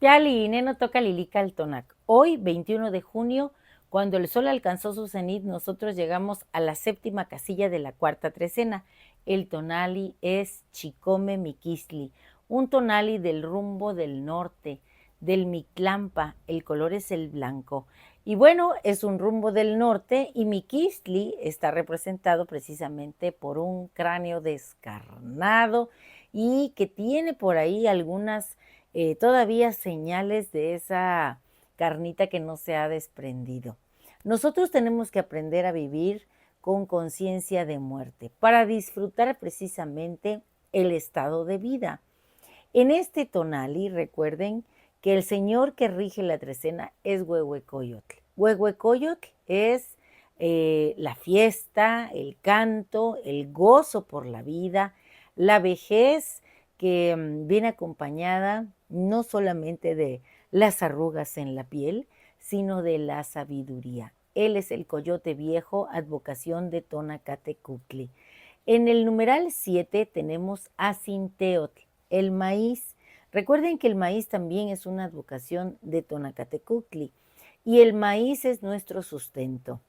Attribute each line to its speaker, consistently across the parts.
Speaker 1: Piali, Neno toca Lilica al Tonac. Hoy, 21 de junio, cuando el sol alcanzó su cenit, nosotros llegamos a la séptima casilla de la cuarta trecena. El tonali es Chicome Miquistli, un tonali del rumbo del norte, del Mictlampa. El color es el blanco. Y bueno, es un rumbo del norte y Miquistli está representado precisamente por un cráneo descarnado y que tiene por ahí algunas todavía señales de esa carnita que no se ha desprendido. Nosotros tenemos que aprender a vivir con conciencia de muerte para disfrutar precisamente el estado de vida. En este tonali, recuerden que el señor que rige la trecena es Huehuecoyotl. Huehuecoyotl es la fiesta, el canto, el gozo por la vida, la vejez que viene acompañada no solamente de las arrugas en la piel, sino de la sabiduría. Él es el coyote viejo, advocación de Tonacatecutli. En el numeral 7 tenemos a Sinteotl, el maíz. Recuerden que el maíz también es una advocación de Tonacatecutli y el maíz es nuestro sustento.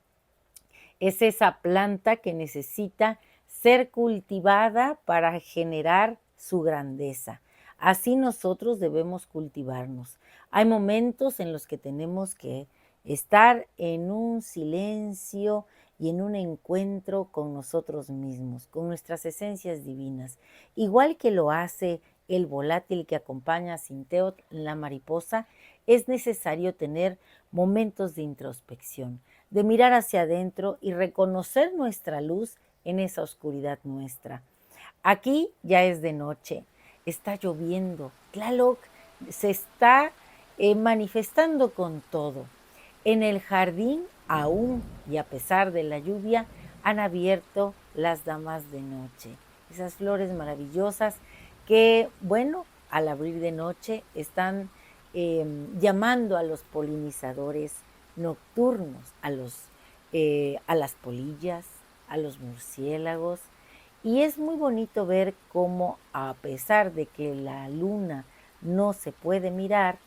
Speaker 1: Es esa planta que necesita ser cultivada para generar su grandeza. Así nosotros debemos cultivarnos. Hay momentos en los que tenemos que estar en un silencio y en un encuentro con nosotros mismos, con nuestras esencias divinas, igual que lo hace el volátil que acompaña a Sinteot, la mariposa. Es necesario tener momentos de introspección, de mirar hacia adentro y reconocer nuestra luz en esa oscuridad nuestra. Aquí ya es de noche, está lloviendo, Tlaloc se está manifestando con todo. En el jardín, aún y a pesar de la lluvia, han abierto las damas de noche. Esas flores maravillosas que, bueno, al abrir de noche están llamando a los polinizadores nocturnos, a las polillas, a los murciélagos. Y es muy bonito ver cómo, a pesar de que la luna no se puede mirar,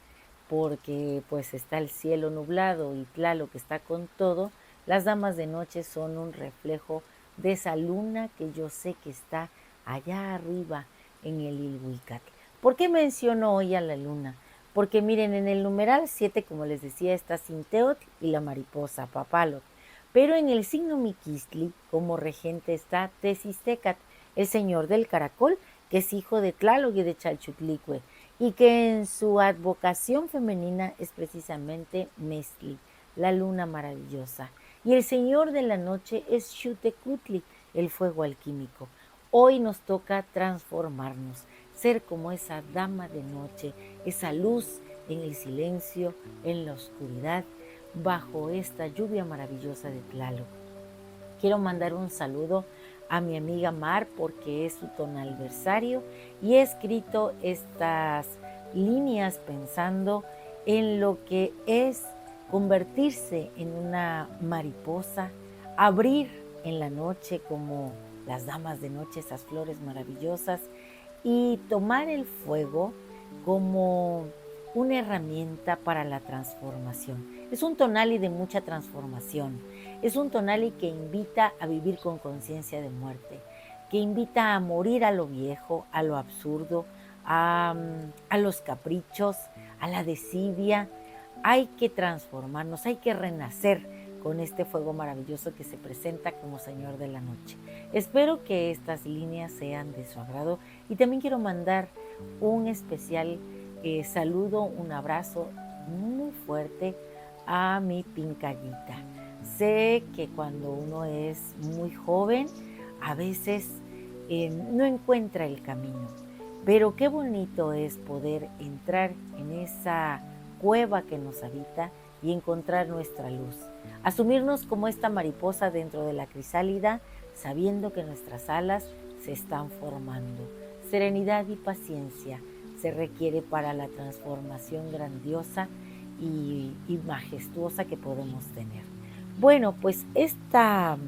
Speaker 1: porque pues está el cielo nublado y Tlaloc está con todo, las damas de noche son un reflejo de esa luna que yo sé que está allá arriba en el Ilhuicatl. ¿Por qué menciono hoy a la luna? Porque miren, en el numeral 7, como les decía, está Sinteotl y la mariposa, Papaloc. Pero en el signo Miquistli, como regente, está Tezistecatl, el señor del caracol, que es hijo de Tlaloc y de Chalchutlicue, y que en su advocación femenina es precisamente Mestli, la luna maravillosa. Y el señor de la noche es Xutecutli, el fuego alquímico. Hoy nos toca transformarnos, ser como esa dama de noche, esa luz en el silencio, en la oscuridad, bajo esta lluvia maravillosa de Tlaloc. Quiero mandar un saludo a mi amiga Mar porque es su tonalversario y he escrito estas líneas pensando en lo que es convertirse en una mariposa, abrir en la noche como las damas de noche esas flores maravillosas y tomar el fuego como una herramienta para la transformación. Es un tonali de mucha transformación. Es un tonali que invita a vivir con conciencia de muerte, que invita a morir a lo viejo, a lo absurdo, a los caprichos, a la desidia. Hay que transformarnos, hay que renacer con este fuego maravilloso que se presenta como Señor de la Noche. Espero que estas líneas sean de su agrado y también quiero mandar un especial saludo, un abrazo muy fuerte a mi pincallita. Sé que cuando uno es muy joven, a veces no encuentra el camino, pero qué bonito es poder entrar en esa cueva que nos habita y encontrar nuestra luz. Asumirnos como esta mariposa dentro de la crisálida, sabiendo que nuestras alas se están formando. Serenidad y paciencia se requiere para la transformación grandiosa y majestuosa que podemos tener. Bueno, pues estas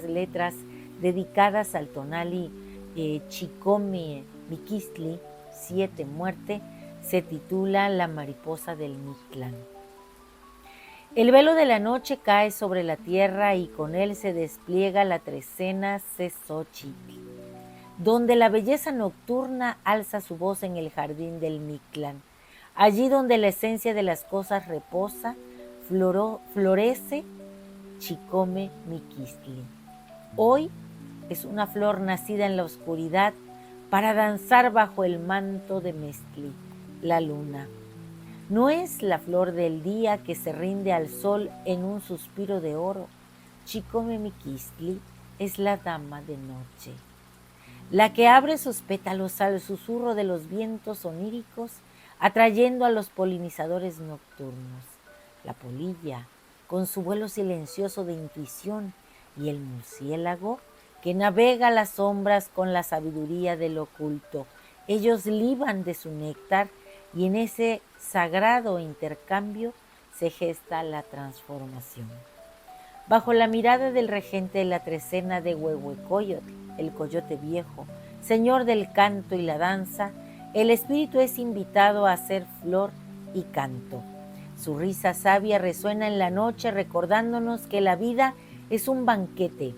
Speaker 1: letras dedicadas al tonali Chicome Miquistli, 7 muerte, se titula La mariposa del Mictlán. El velo de la noche cae sobre la tierra y con él se despliega la trecena Sesóchitl, donde la belleza nocturna alza su voz en el jardín del Mictlán. Allí donde la esencia de las cosas reposa, florece Chicome Miquistli. Hoy es una flor nacida en la oscuridad para danzar bajo el manto de Mestli, la luna. No es la flor del día que se rinde al sol en un suspiro de oro. Chicome Miquistli es la dama de noche, la que abre sus pétalos al susurro de los vientos oníricos, atrayendo a los polinizadores nocturnos. La polilla, con su vuelo silencioso de intuición, y el murciélago, que navega las sombras con la sabiduría del oculto. Ellos liban de su néctar y en ese sagrado intercambio se gesta la transformación. Bajo la mirada del regente de la trecena de Huehuecoyotl, el coyote viejo, señor del canto y la danza, el espíritu es invitado a hacer flor y canto. Su risa sabia resuena en la noche recordándonos que la vida es un banquete,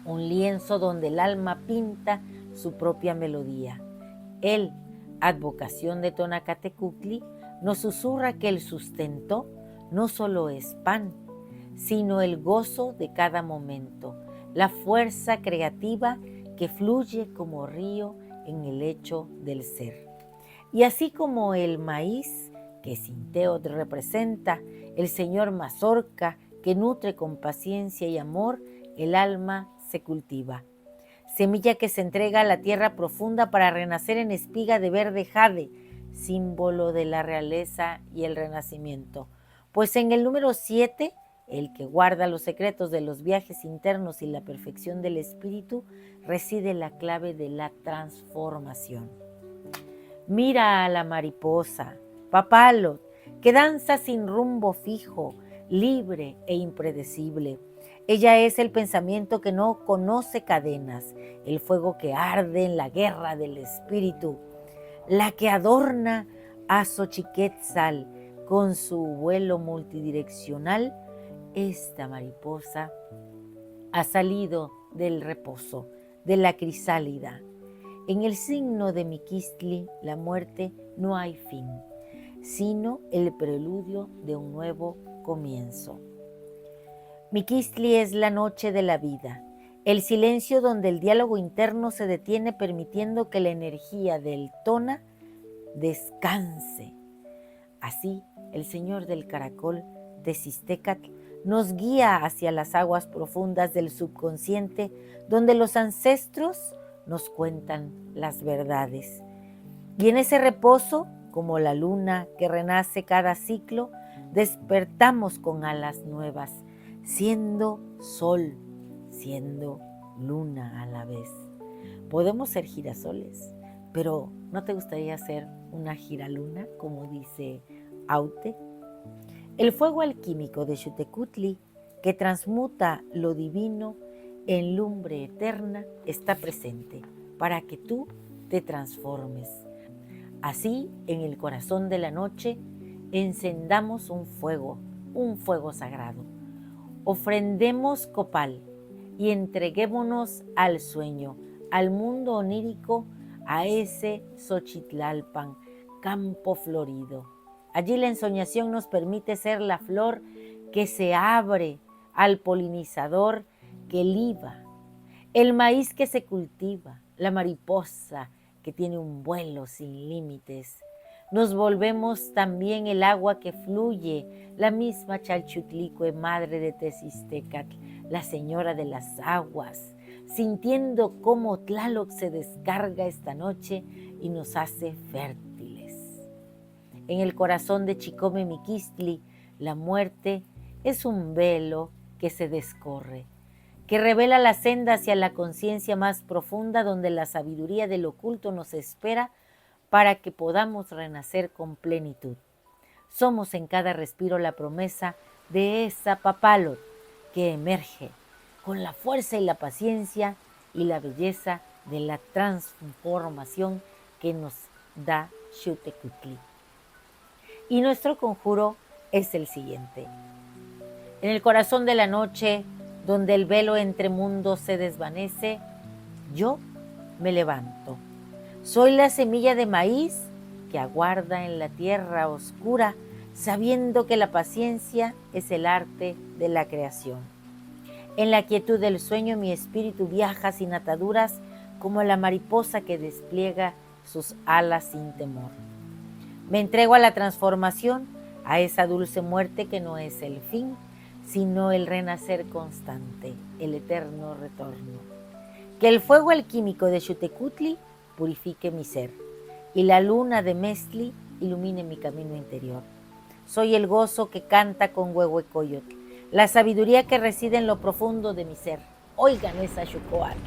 Speaker 1: un lienzo donde el alma pinta su propia melodía. Él, advocación de Tonacatecutli, nos susurra que el sustento no solo es pan, sino el gozo de cada momento, la fuerza creativa que fluye como río en el lecho del ser. Y así como el maíz que Sinteot representa, el señor Mazorca que nutre con paciencia y amor, el alma se cultiva. Semilla que se entrega a la tierra profunda para renacer en espiga de verde jade, símbolo de la realeza y el renacimiento. Pues en el número 7, el que guarda los secretos de los viajes internos y la perfección del espíritu, reside la clave de la transformación. Mira a la mariposa, Papalot, que danza sin rumbo fijo, libre e impredecible. Ella es el pensamiento que no conoce cadenas, el fuego que arde en la guerra del espíritu, la que adorna a Xochiquetzal con su vuelo multidireccional. Esta mariposa ha salido del reposo, de la crisálida. En el signo de Miquistli, la muerte no hay fin, sino el preludio de un nuevo comienzo. Miquistli es la noche de la vida, el silencio donde el diálogo interno se detiene permitiendo que la energía del Tona descanse. Así, el señor del caracol de Sistecatl nos guía hacia las aguas profundas del subconsciente donde los ancestros nos cuentan las verdades. Y en ese reposo, como la luna que renace cada ciclo, despertamos con alas nuevas, siendo sol, siendo luna a la vez. Podemos ser girasoles, pero ¿no te gustaría ser una giraluna, como dice Aute? El fuego alquímico de Xutecutli, que transmuta lo divino en lumbre eterna, está presente para que tú te transformes. Así, en el corazón de la noche, encendamos un fuego sagrado. Ofrendemos copal y entreguémonos al sueño, al mundo onírico, a ese Xochitlalpan, campo florido. Allí la ensoñación nos permite ser la flor que se abre al polinizador que liba, el maíz que se cultiva, la mariposa que tiene un vuelo sin límites. Nos volvemos también el agua que fluye, la misma Chalchutlicue, madre de Tezistecatl, la señora de las aguas, sintiendo cómo Tlaloc se descarga esta noche y nos hace fértiles. En el corazón de Chicome Miquistli, la muerte es un velo que se descorre, que revela la senda hacia la conciencia más profunda donde la sabiduría del oculto nos espera para que podamos renacer con plenitud. Somos en cada respiro la promesa de esa Papalot que emerge con la fuerza y la paciencia y la belleza de la transformación que nos da Xutecutli. Y nuestro conjuro es el siguiente. En el corazón de la noche, donde el velo entre mundos se desvanece, yo me levanto. Soy la semilla de maíz que aguarda en la tierra oscura, sabiendo que la paciencia es el arte de la creación. En la quietud del sueño mi espíritu viaja sin ataduras como la mariposa que despliega sus alas sin temor. Me entrego a la transformación, a esa dulce muerte que no es el fin, sino el renacer constante, el eterno retorno. Que el fuego alquímico de Xutecutli purifique mi ser, y la luna de Mestli ilumine mi camino interior. Soy el gozo que canta con Huehuecoyotl, la sabiduría que reside en lo profundo de mi ser. Oigan esa Xucoatl,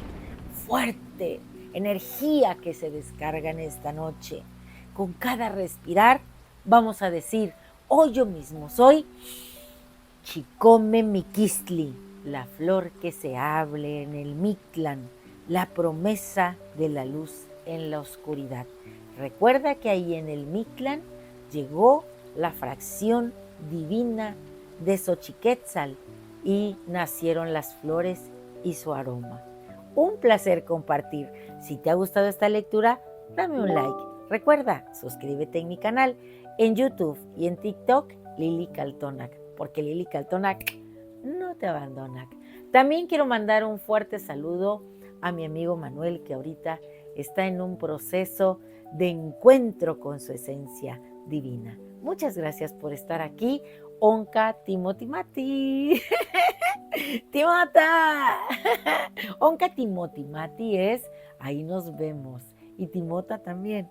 Speaker 1: fuerte, energía que se descarga en esta noche. Con cada respirar vamos a decir, hoy yo mismo soy Chicome Miquistli, la flor que se hable en el Mictlán, la promesa de la luz en la oscuridad. Recuerda que ahí en el Mictlán llegó la fracción divina de Xochiquetzal y nacieron las flores y su aroma. Un placer compartir. Si te ha gustado esta lectura, dame un like. Recuerda, suscríbete en mi canal en YouTube y en TikTok, Lili Caltonac, porque Lili Caltonac no te abandona. También quiero mandar un fuerte saludo a mi amigo Manuel, que ahorita está en un proceso de encuentro con su esencia divina. Muchas gracias por estar aquí. Onka Timotimati. Timota. Onka Timotimati es ahí nos vemos. Y Timota también.